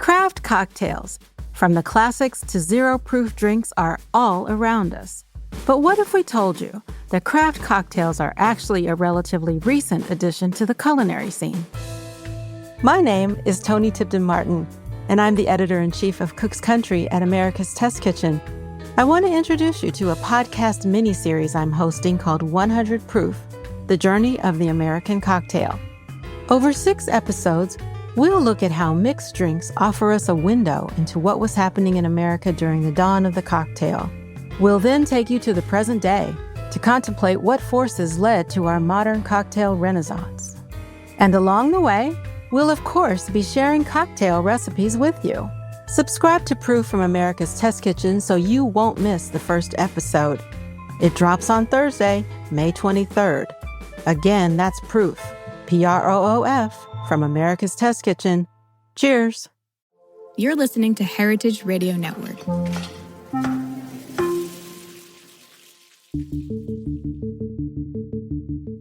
Craft cocktails, from the classics to zero-proof drinks, are all around us. But what if we told you that craft cocktails are actually a relatively recent addition to the culinary scene? My name is Toni Tipton-Martin, and I'm the editor-in-chief of Cook's Country at America's Test Kitchen. I want to introduce you to a podcast mini-series I'm hosting called 100 Proof, The Journey of the American Cocktail. Over 6 episodes, we'll look at how mixed drinks offer us a window into what was happening in America during the dawn of the cocktail. We'll then take you to the present day to contemplate what forces led to our modern cocktail renaissance. And along the way, we'll of course be sharing cocktail recipes with you. Subscribe to Proof from America's Test Kitchen so you won't miss the first episode. It drops on Thursday, May 23rd. Again, that's Proof, Proof, from America's Test Kitchen. Cheers. You're listening to Heritage Radio Network.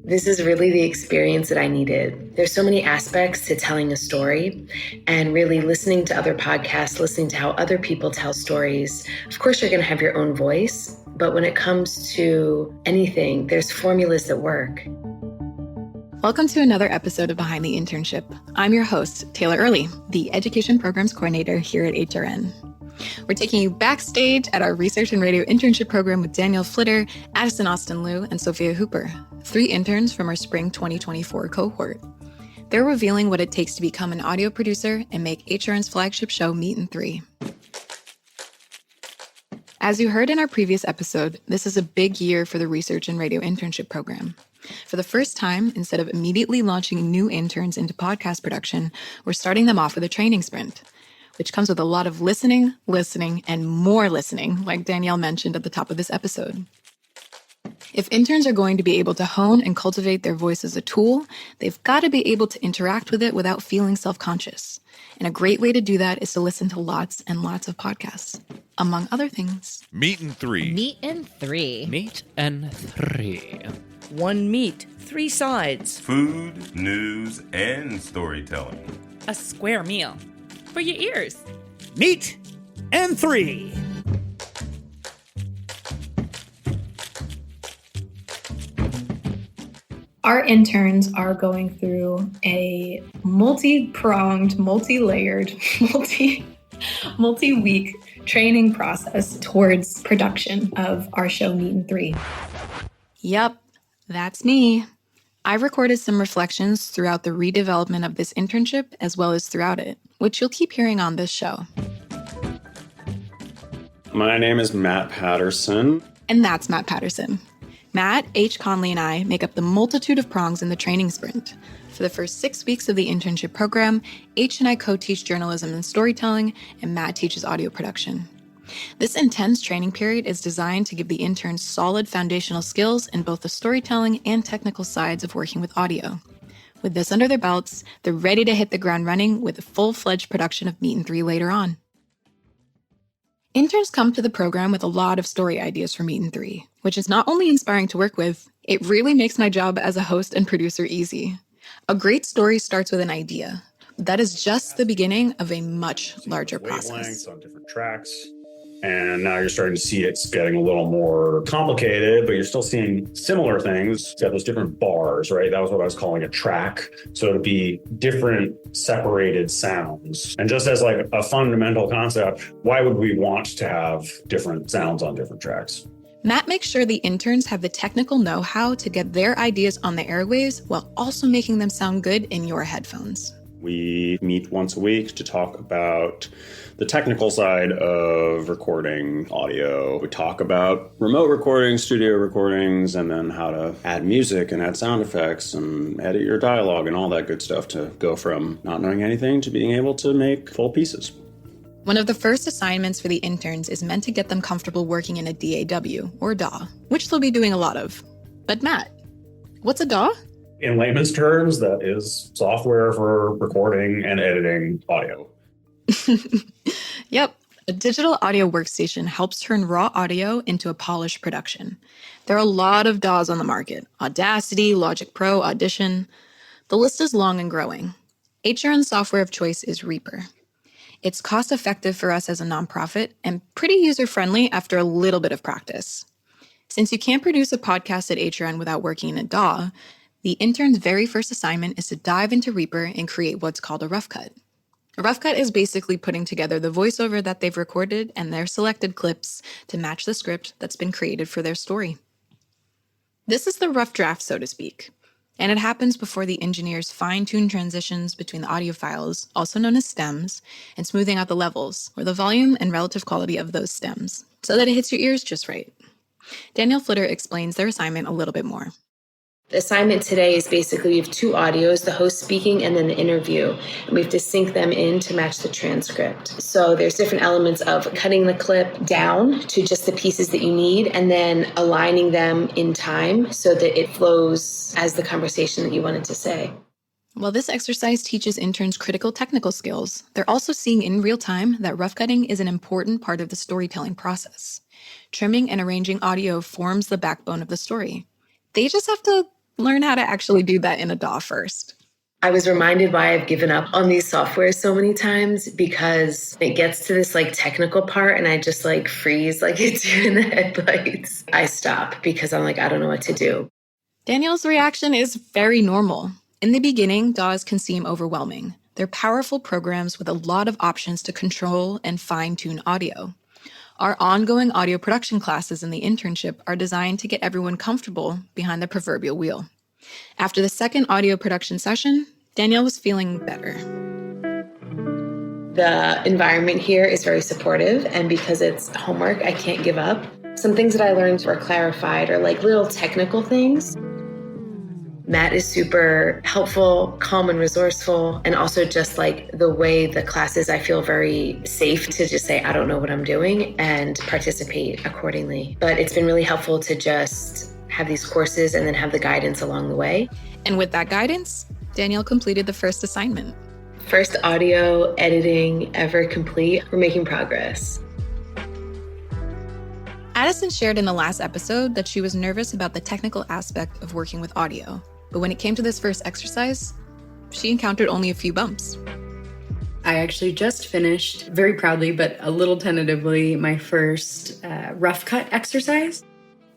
This is really the experience that I needed. There's so many aspects to telling a story, and really listening to other podcasts, listening to how other people tell stories. Of course, you're going to have your own voice, but when it comes to anything, there's formulas that work. Welcome to another episode of Behind the Internship. I'm your host, Taylor Early, the Education Programs Coordinator here at HRN. We're taking you backstage at our Research and Radio Internship program with Danielle Flitter, Addison Austin-Lou, and Sophia Hooper, 3 interns from our spring 2024 cohort. They're revealing what it takes to become an audio producer and make HRN's flagship show Meet in 3. As you heard in our previous episode, this is a big year for the Research and Radio Internship program. For the first time, instead of immediately launching new interns into podcast production, we're starting them off with a training sprint, which comes with a lot of listening, and more listening, like Danielle mentioned at the top of this episode. If interns are going to be able to hone and cultivate their voice as a tool, they've got to be able to interact with it without feeling self-conscious. And a great way to do that is to listen to lots and lots of podcasts, among other things. Meet in 3. Meet in 3. Meet and 3. 1 meat, 3 sides. Food, news, and storytelling. A square meal for your ears. Meet and 3. Our interns are going through a multi-pronged, multi-layered, multi-week training process towards production of our show Meet in 3. Yep, that's me. I've recorded some reflections throughout the redevelopment of this internship as well as throughout it, which you'll keep hearing on this show. My name is Matt Patterson. And that's Matt Patterson. Matt, H. Conley, and I make up the multitude of prongs in the training sprint. For the first 6 weeks of the internship program, H and I co-teach journalism and storytelling, and Matt teaches audio production. This intense training period is designed to give the interns solid foundational skills in both the storytelling and technical sides of working with audio. With this under their belts, they're ready to hit the ground running with a full-fledged production of Meet in 3 later on. Interns come to the program with a lot of story ideas for Meet in 3, which is not only inspiring to work with, it really makes my job as a host and producer easy. A great story starts with an idea. That is just the beginning of a much larger process. On different tracks. And now you're starting to see it's getting a little more complicated, but you're still seeing similar things. You have those different bars, right? That was what I was calling a track. So it'd be different separated sounds. And just as like a fundamental concept, why would we want to have different sounds on different tracks? Matt makes sure the interns have the technical know-how to get their ideas on the airwaves while also making them sound good in your headphones. We meet once a week to talk about the technical side of recording audio. We talk about remote recordings, studio recordings, and then how to add music and add sound effects and edit your dialogue and all that good stuff to go from not knowing anything to being able to make full pieces. One of the first assignments for the interns is meant to get them comfortable working in a DAW, or DAW, which they'll be doing a lot of. But Matt, what's a DAW? In layman's terms, that is software for recording and editing audio. Yep. A digital audio workstation helps turn raw audio into a polished production. There are a lot of DAWs on the market: Audacity, Logic Pro, Audition. The list is long and growing. HRN's software of choice is Reaper. It's cost-effective for us as a nonprofit and pretty user-friendly after a little bit of practice. Since you can't produce a podcast at HRN without working in a DAW, the intern's very first assignment is to dive into Reaper and create what's called a rough cut. A rough cut is basically putting together the voiceover that they've recorded and their selected clips to match the script that's been created for their story. This is the rough draft, so to speak, and it happens before the engineers fine-tune transitions between the audio files, also known as stems, and smoothing out the levels, or the volume and relative quality of those stems, so that it hits your ears just right. Danielle Flitter explains their assignment a little bit more. The assignment today is basically we have two audios, the host speaking and then the interview, and we have to sync them in to match the transcript. So there's different elements of cutting the clip down to just the pieces that you need and then aligning them in time so that it flows as the conversation that you wanted to say. While this exercise teaches interns critical technical skills, they're also seeing in real time that rough cutting is an important part of the storytelling process. Trimming and arranging audio forms the backbone of the story. They just have to learn how to actually do that in a DAW first. I was reminded why I've given up on these softwares so many times, because it gets to this technical part and I just freeze like a deer in the headlights. I stop because I'm I don't know what to do. Danielle's reaction is very normal. In the beginning, DAWs can seem overwhelming. They're powerful programs with a lot of options to control and fine-tune audio. Our ongoing audio production classes in the internship are designed to get everyone comfortable behind the proverbial wheel. After the second audio production session, Danielle was feeling better. The environment here is very supportive, and because it's homework, I can't give up. Some things that I learned were clarified, or little technical things. Matt is super helpful, calm and resourceful, and also just the way the classes, I feel very safe to just say, I don't know what I'm doing and participate accordingly. But it's been really helpful to just have these courses and then have the guidance along the way. And with that guidance, Danielle completed the first assignment. First audio editing ever complete. We're making progress. Addison shared in the last episode that she was nervous about the technical aspect of working with audio. But when it came to this first exercise, she encountered only a few bumps. I actually just finished, very proudly, but a little tentatively, my first rough cut exercise.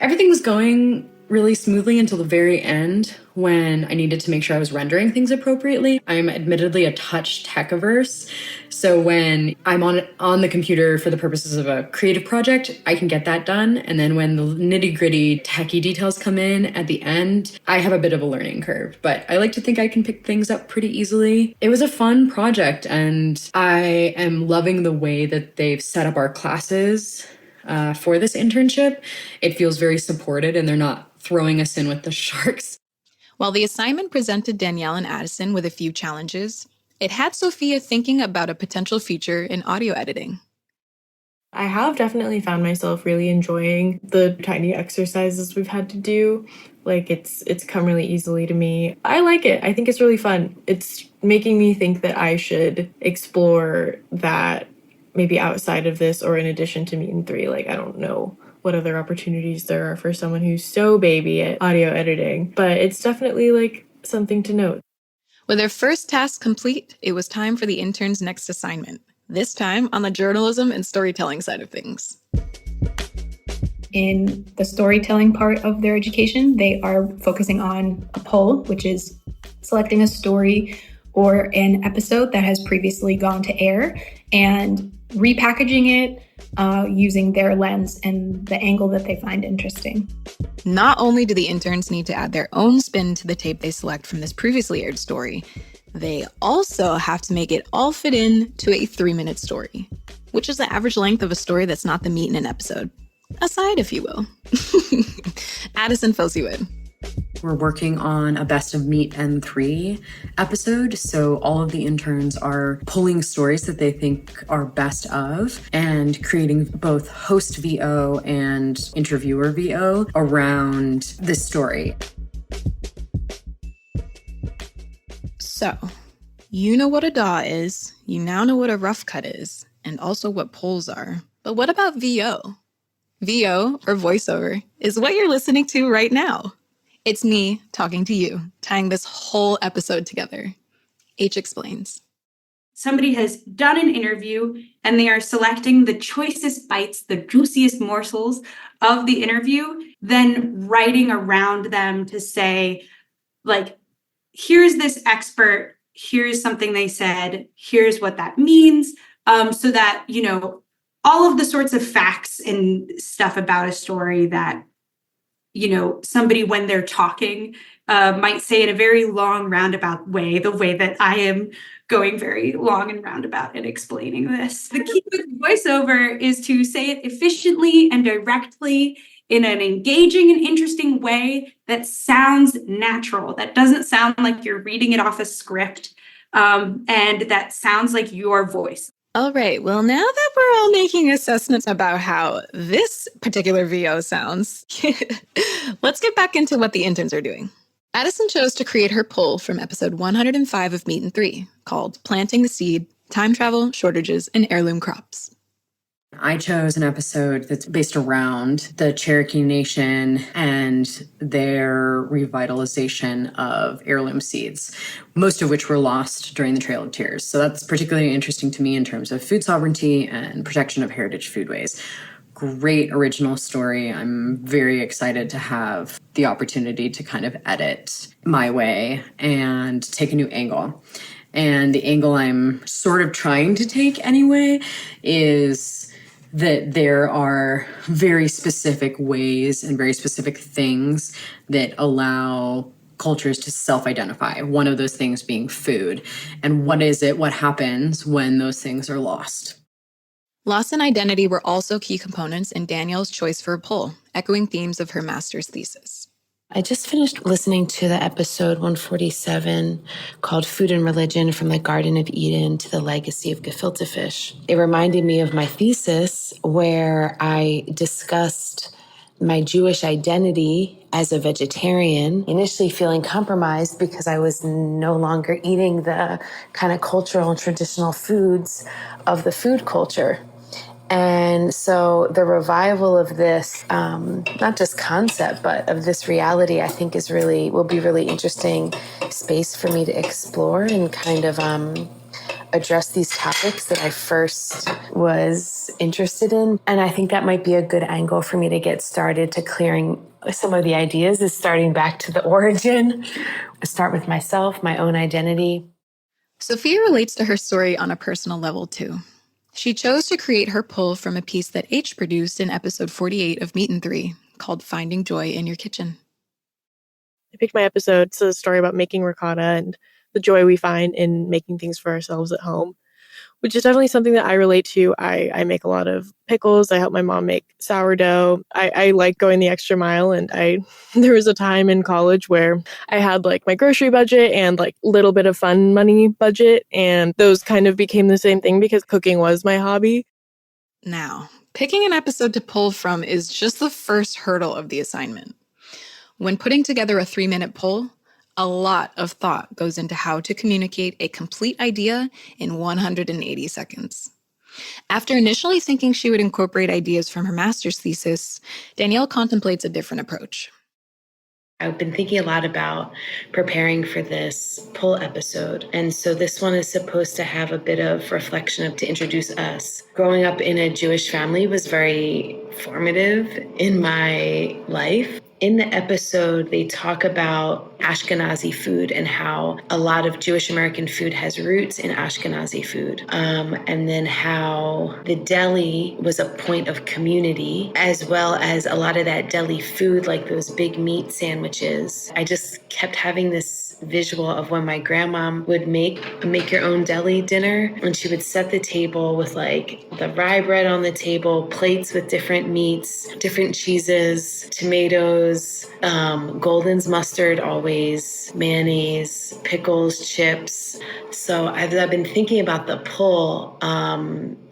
Everything was going really smoothly until the very end when I needed to make sure I was rendering things appropriately. I'm admittedly a touch tech-averse, so when I'm on the computer for the purposes of a creative project, I can get that done. And then when the nitty-gritty techie details come in at the end, I have a bit of a learning curve, but I like to think I can pick things up pretty easily. It was a fun project, and I am loving the way that they've set up our classes for this internship. It feels very supported, and they're not throwing us in with the sharks. While the assignment presented Danielle and Addison with a few challenges, it had Sophia thinking about a potential future in audio editing. I have definitely found myself really enjoying the tiny exercises we've had to do. It's come really easily to me. I like it. I think it's really fun. It's making me think that I should explore that maybe outside of this or in addition to Meet and Three. I don't know what other opportunities there are for someone who's so baby at audio editing, but it's definitely something to note. With their first task complete, it was time for the intern's next assignment, this time on the journalism and storytelling side of things. In the storytelling part of their education, they are focusing on a poll, which is selecting a story or an episode that has previously gone to air and repackaging it using their lens and the angle that they find interesting. Not only do the interns need to add their own spin to the tape they select from this previously aired story, they also have to make it all fit in to a 3-minute story, which is the average length of a story that's not the meat in an episode. A side, if you will. Addison fills you in. We're working on a best of Meet and Three episode, so all of the interns are pulling stories that they think are best of and creating both host VO and interviewer VO around this story. So, you know what a DAW is, you now know what a rough cut is, and also what polls are. But what about VO? VO, or voiceover, is what you're listening to right now. It's me talking to you, tying this whole episode together. H explains. somebody has done an interview and they are selecting the choicest bites, the juiciest morsels of the interview, then writing around them to say, like, here's this expert, here's something they said, here's what that means, so that, you know, all of the sorts of facts and stuff about a story that, you know, somebody when they're talking might say in a very long roundabout way, the way that I am going very long and roundabout in explaining this. The key with voiceover is to say it efficiently and directly in an engaging and interesting way that sounds natural, that doesn't sound like you're reading it off a script, and that sounds like your voice. All right, well, now that we're all making assessments about how this particular VO sounds, let's get back into what the interns are doing. Addison chose to create her poll from episode 105 of Meat and 3, called Planting the Seed, Time Travel, Shortages, and Heirloom Crops. I chose an episode that's based around the Cherokee Nation and their revitalization of heirloom seeds, most of which were lost during the Trail of Tears. So that's particularly interesting to me in terms of food sovereignty and protection of heritage foodways. Great original story. I'm very excited to have the opportunity to kind of edit my way and take a new angle. And the angle I'm sort of trying to take anyway is that there are very specific ways and very specific things that allow cultures to self-identify. One of those things being food. And what happens when those things are lost? Loss and identity were also key components in Danielle's choice for a poll, echoing themes of her master's thesis. I just finished listening to the episode 147 called Food and Religion from the Garden of Eden to the Legacy of Gefilte Fish. It reminded me of my thesis where I discussed my Jewish identity as a vegetarian, initially feeling compromised because I was no longer eating the kind of cultural and traditional foods of the food culture. And so the revival of this, not just concept, but of this reality, I think will be really interesting space for me to explore and kind of address these topics that I first was interested in. And I think that might be a good angle for me to get started to clearing some of the ideas, is starting back to the origin, start with myself, my own identity. Sophia relates to her story on a personal level too. She chose to create her poll from a piece that H produced in episode 48 of Meat and 3, called Finding Joy in Your Kitchen. I picked my episode. It's a story about making ricotta and the joy we find in making things for ourselves at home, which is definitely something that I relate to. I make a lot of pickles. I help my mom make sourdough. I like going the extra mile. And there was a time in college where I had like my grocery budget and like little bit of fun money budget. And those kind of became the same thing because cooking was my hobby. Now, picking an episode to pull from is just the first hurdle of the assignment. When putting together a 3-minute poll, a lot of thought goes into how to communicate a complete idea in 180 seconds. After initially thinking she would incorporate ideas from her master's thesis, Danielle contemplates a different approach. I've been thinking a lot about preparing for this poll episode. And so this one is supposed to have a bit of reflection to introduce us. Growing up in a Jewish family was very formative in my life. In the episode, they talk about Ashkenazi food and how a lot of Jewish American food has roots in Ashkenazi food. And then how the deli was a point of community, as well as a lot of that deli food, like those big meat sandwiches. I just kept having this visual of when my grandma would make your own deli dinner, and she would set the table with like the rye bread on the table, plates with different meats, different cheeses, tomatoes, Golden's mustard always, mayonnaise, pickles, chips. So I've been thinking about the pull.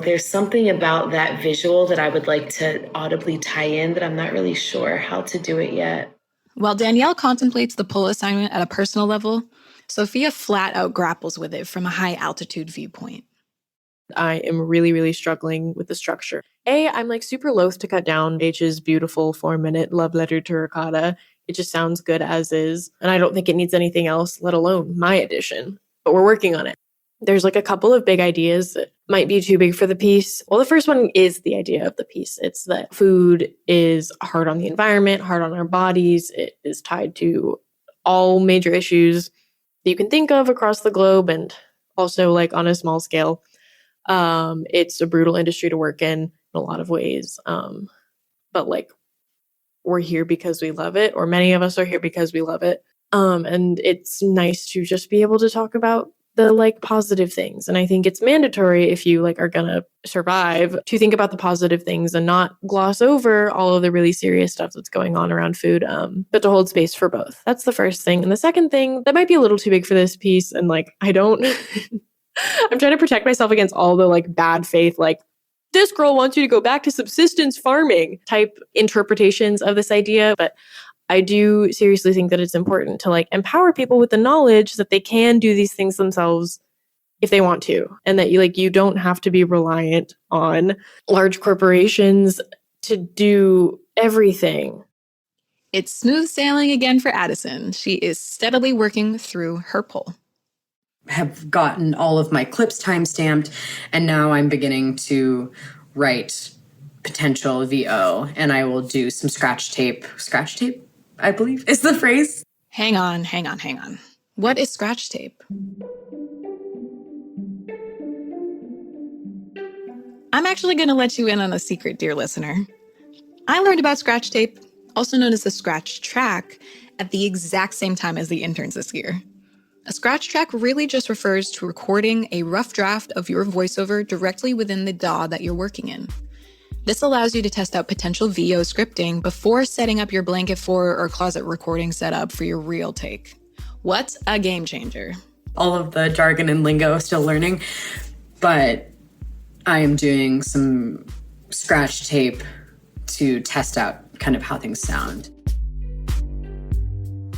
There's something about that visual that I would like to audibly tie in that I'm not really sure how to do it yet. While Danielle contemplates the poll assignment at a personal level, Sophia flat out grapples with it from a high altitude viewpoint. I am really, really struggling with the structure. I'm like super loath to cut down H's beautiful 4-minute love letter to ricotta. It just sounds good as is. And I don't think it needs anything else, let alone my addition. But we're working on it. There's like a couple of big ideas that might be too big for the piece. Well, the first one is the idea of the piece. It's that food is hard on the environment, hard on our bodies. It is tied to all major issues that you can think of across the globe and also like on a small scale. It's a brutal industry to work in a lot of ways. But like we're here because we love it, or many of us are here because we love it. And it's nice to just be able to talk about the like positive things. And I think it's mandatory if you like are gonna survive to think about the positive things and not gloss over all of the really serious stuff that's going on around food, but to hold space for both. That's the first thing. And the second thing that might be a little too big for this piece, and like I don't I'm trying to protect myself against all the like bad faith, like this girl wants you to go back to subsistence farming type interpretations of this idea. But I do seriously think that it's important to like empower people with the knowledge that they can do these things themselves if they want to, and that you don't have to be reliant on large corporations to do everything. It's smooth sailing again for Addison. She is steadily working through her poll. Have gotten all of my clips timestamped, and now I'm beginning to write potential VO, and I will do some scratch tape, I believe is the phrase. Hang on. What is scratch tape? I'm actually going to let you in on a secret, dear listener. I learned about scratch tape, also known as the scratch track, at the exact same time as the interns this year. A scratch track really just refers to recording a rough draft of your voiceover directly within the DAW that you're working in. This allows you to test out potential VO scripting before setting up your blanket for or closet recording setup for your real take. What's a game changer? All of the jargon and lingo still learning, but I am doing some scratch tape to test out kind of how things sound.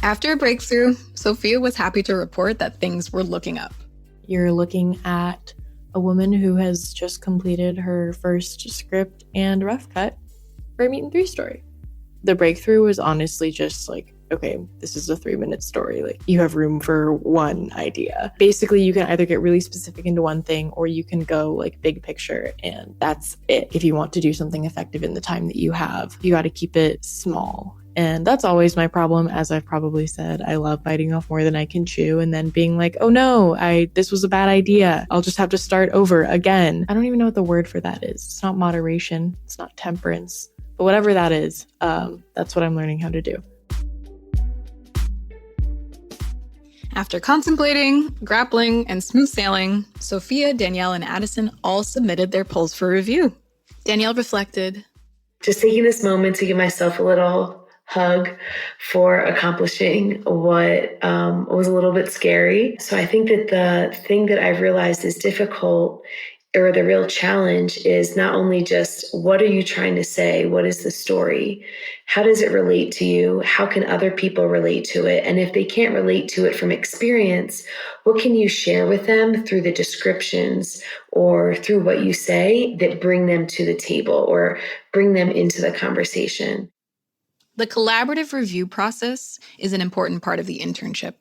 After a breakthrough, Sophia was happy to report that things were looking up. You're looking at a woman who has just completed her first script and rough cut for a Meet and 3 story. The breakthrough was honestly just like, okay, this is a 3-minute story. Like you have room for one idea. Basically, you can either get really specific into one thing or you can go like big picture, and that's it. If you want to do something effective in the time that you have, you got to keep it small. And that's always my problem. As I've probably said, I love biting off more than I can chew and then being like, oh no, this was a bad idea. I'll just have to start over again. I don't even know what the word for that is. It's not moderation. It's not temperance. But whatever that is, that's what I'm learning how to do. After contemplating, grappling, and smooth sailing, Sophia, Danielle, and Addison all submitted their polls for review. Danielle reflected, just taking this moment to give myself a little hug for accomplishing what was a little bit scary. So I think that the thing that I've realized is difficult, or the real challenge, is not only just what are you trying to say? What is the story? How does it relate to you? How can other people relate to it? And if they can't relate to it from experience, what can you share with them through the descriptions or through what you say that bring them to the table or bring them into the conversation? The collaborative review process is an important part of the internship.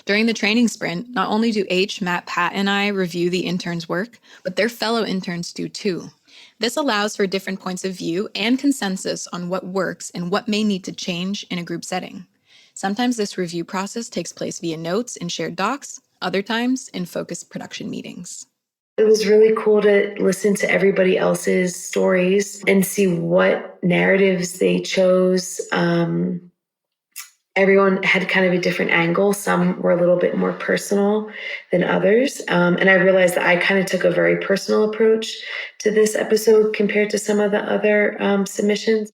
During the training sprint, not only do H, Matt, Pat, and I review the interns' work, but their fellow interns do too. This allows for different points of view and consensus on what works and what may need to change in a group setting. Sometimes this review process takes place via notes and shared docs, other times in focused production meetings. It was really cool to listen to everybody else's stories and see what narratives they chose. Everyone had kind of a different angle. Some were a little bit more personal than others. And I realized that I kind of took a very personal approach to this episode compared to some of the other submissions.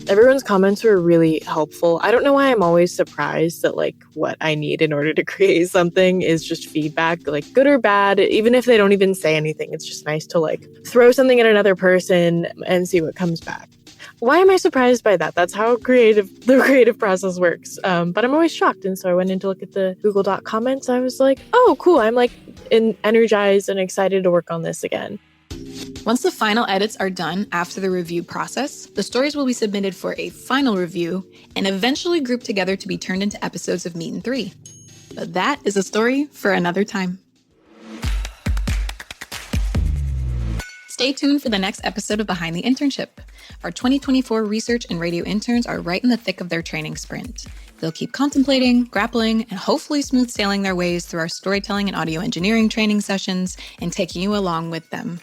Everyone's comments were really helpful. I don't know why I'm always surprised that like what I need in order to create something is just feedback, like good or bad, even if they don't even say anything. It's just nice to like throw something at another person and see what comes back. Why am I surprised by that? That's how the creative process works. But I'm always shocked. And so I went in to look at the Google Doc comments. I was like, oh, cool. I'm like energized and excited to work on this again. Once the final edits are done after the review process, the stories will be submitted for a final review and eventually grouped together to be turned into episodes of Meet and 3. But that is a story for another time. Stay tuned for the next episode of Behind the Internship. Our 2024 research and radio interns are right in the thick of their training sprint. They'll keep contemplating, grappling, and hopefully smooth sailing their ways through our storytelling and audio engineering training sessions and taking you along with them.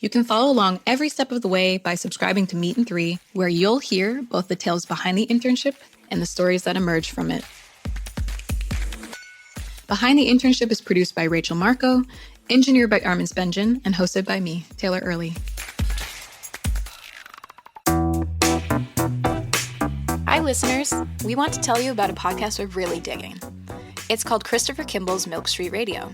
You can follow along every step of the way by subscribing to Meet in 3, where you'll hear both the tales behind the internship and the stories that emerge from it. Behind the Internship is produced by Rachael Markow, engineered by Armen Spendijan, and hosted by me, Taylor Early. Hi, listeners. We want to tell you about a podcast we're really digging. It's called Christopher Kimball's Milk Street Radio.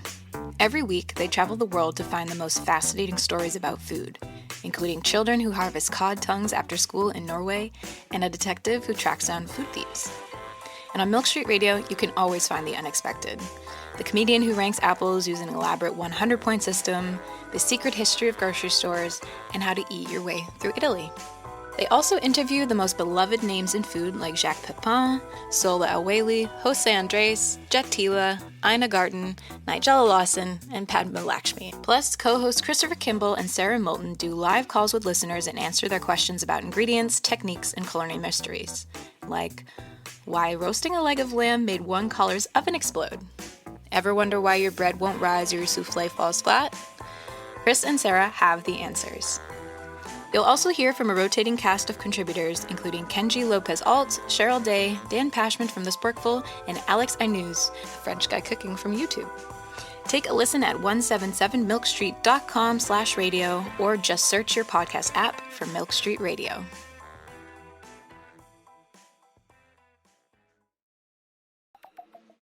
Every week, they travel the world to find the most fascinating stories about food, including children who harvest cod tongues after school in Norway and a detective who tracks down food thieves. And on Milk Street Radio, you can always find the unexpected. The comedian who ranks apples using an elaborate 100-point system, the secret history of grocery stores, and how to eat your way through Italy. They also interview the most beloved names in food like Jacques Pepin, Sola El-Whaley, Jose Andres, Jet Tila, Ina Garten, Nigella Lawson, and Padma Lakshmi. Plus, co-hosts Christopher Kimball and Sarah Moulton do live calls with listeners and answer their questions about ingredients, techniques, and culinary mysteries. Like, why roasting a leg of lamb made one caller's oven explode? Ever wonder why your bread won't rise or your souffle falls flat? Chris and Sarah have the answers. You'll also hear from a rotating cast of contributors, including Kenji Lopez-Alt, Cheryl Day, Dan Pashman from The Sporkful, and Alex Ainuz, a French guy cooking from YouTube. Take a listen at 177milkstreet.com/radio or just search your podcast app for Milk Street Radio.